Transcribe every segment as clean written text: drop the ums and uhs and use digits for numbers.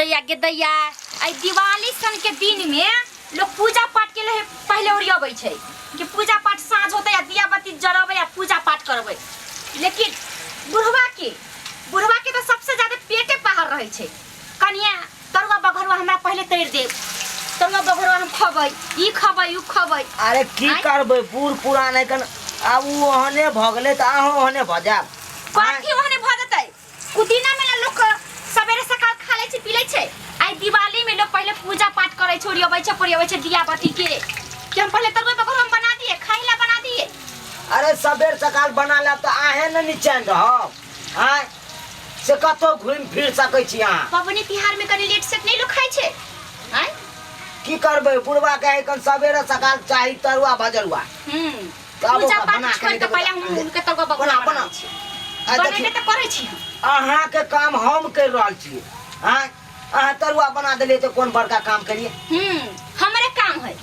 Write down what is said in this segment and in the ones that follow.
दैया गे दैया आई दिवाली सन के दिन में लोग पूजा पाठ के लिए पहले ओरियाबै छै कि पूजा पाठ साँझ होते या दिया बत्ती जरबै या पूजा पाठ करबै। लेकिन बुढ़वा के तो सबसे ज्यादा पेटे बाहर रहे छै। कनिया तरुआ बघरुआ हमरा पहले तैर देब, तरुआ बघरुआ हम खबै, ई खबै उ खबै। अरे की करबै बूढ़ पुरान है कन अब वो ओहने भगले त आहो ओहने भजाब कथी ओहने भ जतै। कुदिना में लोग सवेरे सकाल खा लै छै पी लै छै। आई दिवाली में लोग पहले पूजा पाठ करे छै, ओरियाबै छै परियाबै छै दिया बत्ती के कि हम पहले तरुआ बघरुआ हम बना दिए खाइला बना दिए। अरे सबेर सकाल बना ले तो आहे न निचैन रहब हां से कतो घुम फिर सकै छी अहाँ। पबनी तिहार में कनी लेट से नहीं लोग खाइ छै हैं। की करबै बुढ़वा के कन सबेरे सकाल चाही तरुआ भजरुआ। पूजा पाठ छोड़ के पहले हम उनके तरुआ बघरुआ बना छी। बनेले त करै छी अहाँ के काम हम कर रहल छी। हां अहाँ तरुआ बना देलिए तो कोन बड़का काम करिए। हमरे काम है।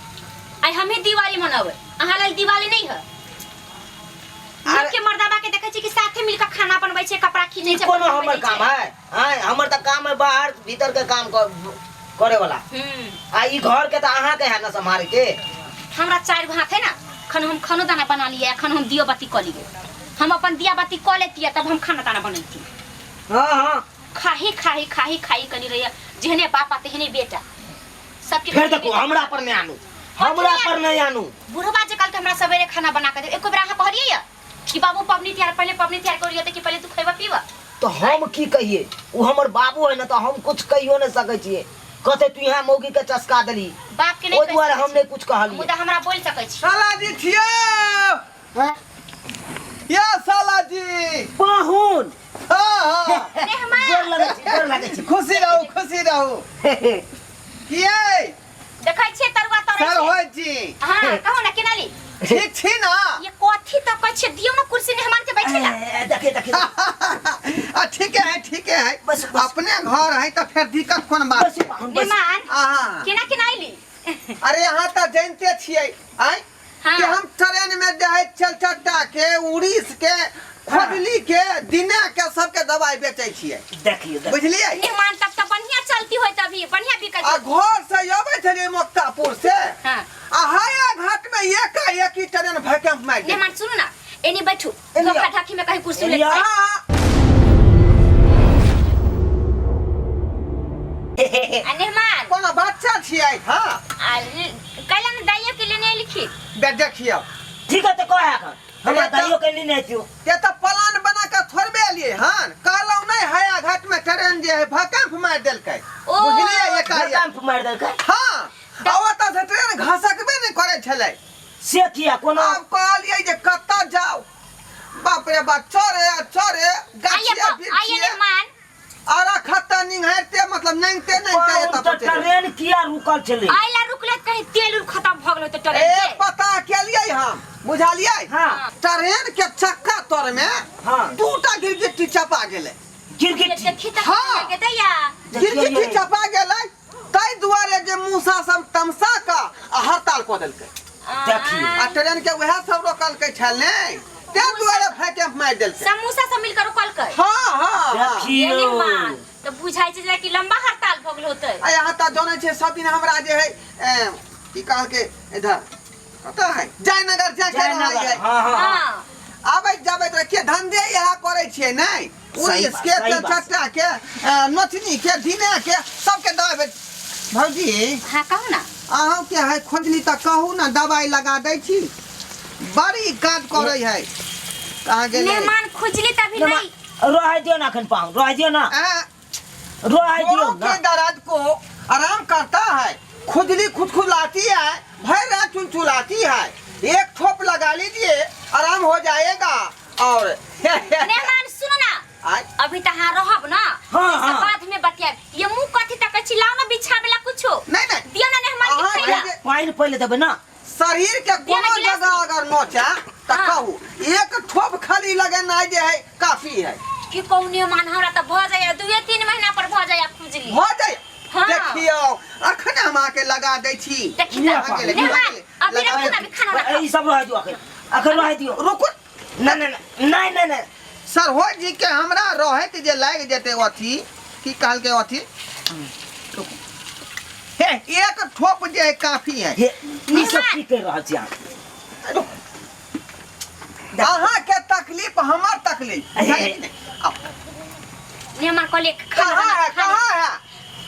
आई हमें दिवाली मनावे, अहाँ लेल दिवाली नहीं है। के मर्दाबा के देखै छी कि साथे मिलकर खाना बनबै छै, कपड़ा खींचै छै। कोनो हमर काम है? हां हमर त काम है बाहर भीतर के काम करे वाला। आ ई घर के त अहाँ के है ना संभाले के। हमरा चार भात है ना, खन हम खानो दाना बना लिए, खन हम दियो बाती क लिए। हम अपन दिया बाती क लेती तब हम खाना दाना बनैती। हां खाही कनी रहिया जेहने बापा तेहने बेटा सबके। फिर देखो हमरा पर नहीं आनू, हमरा पर नहीं आनू। बुढ़वा जे कल के हमरा सवेरे खाना बना के दे एको बेर अहाँ कहलिए कि बाबू पबनी तिहार पहले पबनी तिहार करियो त कि पहले तू खैबा पीबा। तो हम की कहिए, वो हमर बाबू है ना तो हम कुछ कहियो न सकै छिए। कहते तू यहाँ मौगी के चस्का देली बाप के नहीं ओइ दुआरे हम नहीं कुछ कहलिए। मुदा हमरा बोल सकै छी। साला जी छियो या साला जी पाहुन। हां मेहमान गोर लगे छी। खुशी रहू किए देखै छी तरुआ तरै सर छै। होय जी हां कहू ना केनाली ठीक छी ना। ये कथी त कहै छै दियो ना कुर्सी मेहमान के बैठेला। देखे ठीक है बस। अपने घर है तो फिर दिक्कत कोन बात बस पाहुन बस। मेहमान हां केना आइली। अरे यहाँ तो जानते छिए आई हाँ। कि हम ट्रेन में जाए चलचट्टा के उड़ीस के खोजली के दिना के सबके दवाई बेचै छिए। देखिए बुझलिए मेहमान तब त बढ़िया चलती होय तभी बढ़िया बिकै आ छै। घर से आबै छलिए मुक्तापुर से हां आ हाया घाट में एक ही ट्रेन भैकम मार दे। मेहमान सुनो ना एनी बैठू एनी सोफा ढाकी में कहीं कुर्सी ले। एनी आ। मेहमान कोनो बच्चा छिए हां कैला न दाइयो के लेने लिखी बे देखियो ठीक है तो कह है हमरा दाइयो के लिए थियो। ये तो प्लान बना के थोड़बे लिए हन कहलौ नहीं हाया घाट में ट्रेन जे है भूकंप मार देलकै। ओ, बुझलिए ये भूकंप मार देलकै। हां आवत से ट्रेन घसकबे नहीं करे छले। से किया कोनो अब कहलिए जे कत्ता जाओ बाप रे बाप चोरे गाछिया आइए बिछिए मेहमान आरा खत्ता निंगहते मतलब नंगते तो तो ट्रेन किया रुकल चले। आइला रुकले कहीं तेल खत्म भ गेलो त ट्रेन ए के। पता केलिए हम बुझलिए हां ट्रेन के चक्का तोर में हां दूटा गिरगिट्टी चपा गेले। गिरगिट्टी देखी त हाँ। के दैया गिरगिट्टी चपा गेले तै दुआरे जे मूसा सब तमसा का हड़ताल क देलकै। देखिए आ ट्रेन के वह सब रोकल के छले ते दुआरे फेंके मार देलकै। समोसा सब मिलकर रुकल के। हां ये देखियो मेहमान त बुझाइ छै जे कि लंबा हड़ताल भ गेल होतै। आ यहाँ त जाने छे सब दिन हमरा जे है की कहल के इधर कता है जयनगर जा के रही है। हां हां हां आबै जाबै त के धंधे यह करे छे नहीं सही उस बात, के सही बात। चट्टा के नथनी के दिने के सबके दवाई भौजी हां कहू ना अहाँ के है खोजली त कहू ना दवाई लगा दै छी बड़ी काज करे है। कहां गेले मेहमान खुजली तभी नहीं रह दियो ना खन पाऊं रह दियो ना रह दियो जोड़ों ना। के दर्द को आराम करता है। खुजली खुदखुलाती है भर रात चुलचुलाती है। एक ठोप लगा लीजिए आराम हो जाएगा। और मेहमान सुनो ना आय अभी त हां रहब ना हाँ, इसके हाँ। बाद में बतिया ये मुंह कथि तक चिल्लाओ ना बिछावेला कुछो नहीं दियो ना मेहमान अहाँ के खैला। के पानी पहले देबे ना। शरीर के कोनो गिलास जगह अगर नोचा त हाँ। कहू एक ठोप खाली लगना जे है काफी है। कि कौने मान हमरा त भ जाय 2-3 महीना पर भ जाय खुजली। हो जाए हाँ। देखियो अखन हम आके लगा दै छी। देखि लिया त पा, मेहमान अभी लगा रखो ना अभी खाना रखो। ई सब रह दियो अखन रह दियो। रुको नहीं सर हो जी के हमरा रहत जे लाग जेते अथी की कहल के अथी एक ठोप जे काफी है। हे ई सब की कर रहल छी अहाँ के तकलीफ हमर तकलीफ। मेहमान कहले कहाँ है कहाँ है?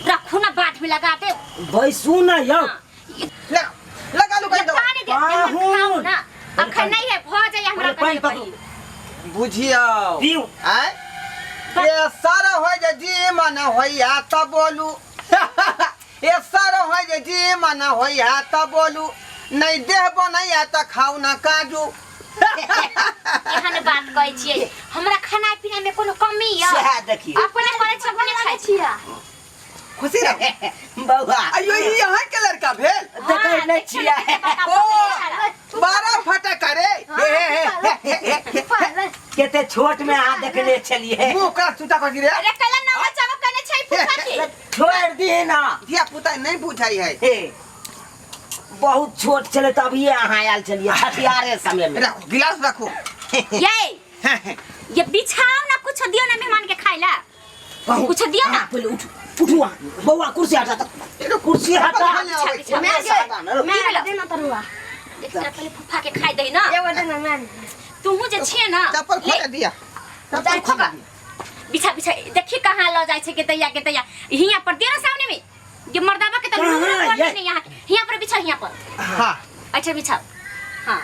रखू ना बाट में लगा दे। भाई सुन यौ लगा लो कहीं दो। पानी दे खाओ ना। अखन नहीं है भ जाय हमरा कहीं कहीं। बुझियो पीऊ आय ये सारा होय जे जी मन होइया त बोलू। ये सारा होय जे जी मन होइया त बोलू। नहीं देह बनैया त खाऊ ना काजू। एहन बात कहै छियै हमरा खाना पीना में कोनो कमी य? सह देखिए अपने करे छ अपने खाइ छियै। खुशी रह बौआ अयो ई यहाँ के लड़का भेल। देखै नै छियै ओ 12 फटा करे केते छोट में आ देखले छलिए मुंह का चूता कर रे। अरे कल नवा चमक कने छै फुफा की। छोड़ दी ना दिया पुता नहीं बुझाई है। हे बहुत छोट चले तभी अहाँ आयल छलिए हथियारे समय में। रखो गिलास रखो। ये बिछाओ ना कुछ दियो ना मेहमान के खाइला। कुछ दियो ना। पहले उठ उठुआ बौआ कुर्सी हटा कुर्सी हटा मैं देना तरुआ। देखरा पहले फुफा के खाइ दे ना। एगो दे ना मैं। तुहु जे छिए ना चप्पल खोल दिया। चप्पल खोल बिछा बिछा देखी कहां ल जाय छै के तैया हिया पर दे ना सामने में। ये मर्दाबा के त नहीं यहाँ पर बिछा यहाँ पर। हां अच्छा बिछाओ। हां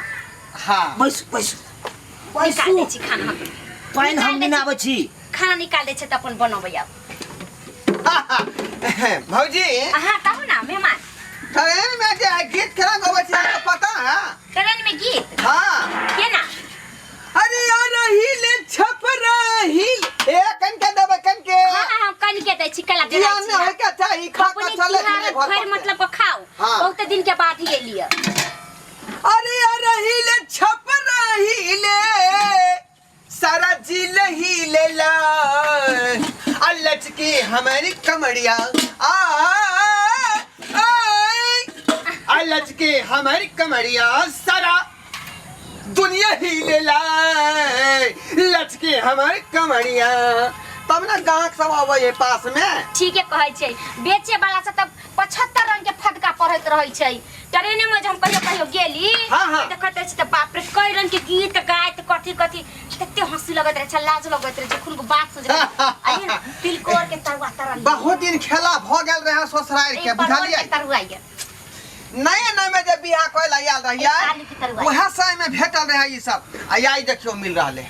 हां बस बस निकाल दे छी खाना। पाइन हम नहीं आबै छी खाना निकाल दे छै त अपन बनबै अब। भौजी हां कहू ना मेहमान। ट्रेन में जे गीत केना गबै छै आपको पता है? ट्रेन में गीत हां के ना? अरे यार हिल छपरा हिल ए कन के देबे कन के। हां कन के दै छी कला दे ध्यान न है के चाही खा के चले घरे घर मतलब को खाओ। बहुत दिन के बाद ही लिए। अरे यार हिल छपरा हिले सारा जिल हिले ला अल्लच की हमारी कमरिया अल्लच की हमारी कमरिया सारा दुनिया हिले ला लचके हमारी कमरिया। तब ना गाहक सब आवे पास में। ठीक है कहै छै बेचे वाला से तब 75 रंग के फटका पढ़त रहै छै। ट्रेन में हम कहियो गेली देखत छी त बाप रे कई रंग के गीत गाइत कथी कते हंसी लगत रहे छ लाज लगत रहे छ खुल को बात सोच अरे ना तिलकोर के तरुआ तरल। बहुत दिन खेला भ गेल रहे ससुराल के बुझलियै। तरुआ ये नए में जे बियाह कोइला आयल रहिया वह समय में भेटल रहे ई सब आ आई देखियो मिल रहले।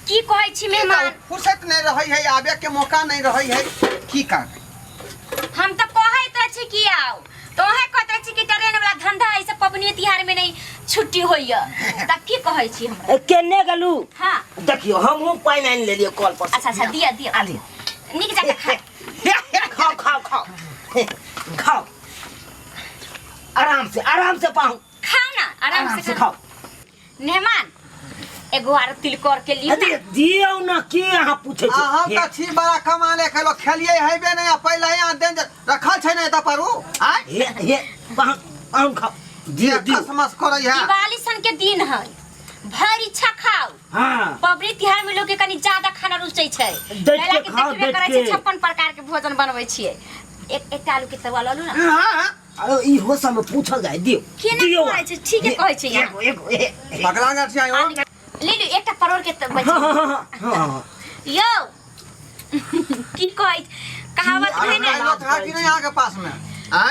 की कहै छी मेहमान फुर्सत नहीं रही है आबे के मौका नहीं रही है की कर। हम तो कहैत छी कि आओ तो है कहते छी कि ट्रेन वाला धंधा ऐसे पबनी तिहार में नहीं छुट्टी होइया त की कहै छी हमरा केने गलू। हां देखियो हम पाइन आइन ले लियो कॉल पर। अच्छा दिया आली निक जाके खा खाओ आराम से पाऊं खाओ ना आराम से खाओ। मेहमान एगो आर तिलकोर के लिए अरे दियो ना की अहाँ पूछे छी। हम त छी बड़ा कमाले खेलो खेलिए हैबे नहीं पहले यहाँ देन रखल छै नहीं त परू आ हे आम खाओ दिया कसमस करे है। दिवाली सन के दिन है भर इच्छा खाओ। हां पबनी तिहार में लोग के कनी ज्यादा खाना रुचै छै कैला के देखबे करे छै 56 प्रकार के भोजन बनबै छियै। एक आलू के तरुआ ललू ना। हां अरे ई हो सब में पूछल जाय दियो केना कहै छै ठीक है कहै छै एगो पगला ना छी आयो ले लो एकटा परोर के बचे यो की कहै कहावत है ना कि नहीं यहाँ के पास में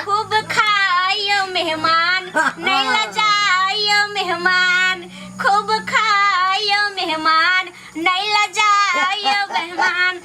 खूब खाइयो मेहमान नहीं लजाइयो मेहमान खूब खाइयो मेहमान नहीं लजाइयो मेहमान।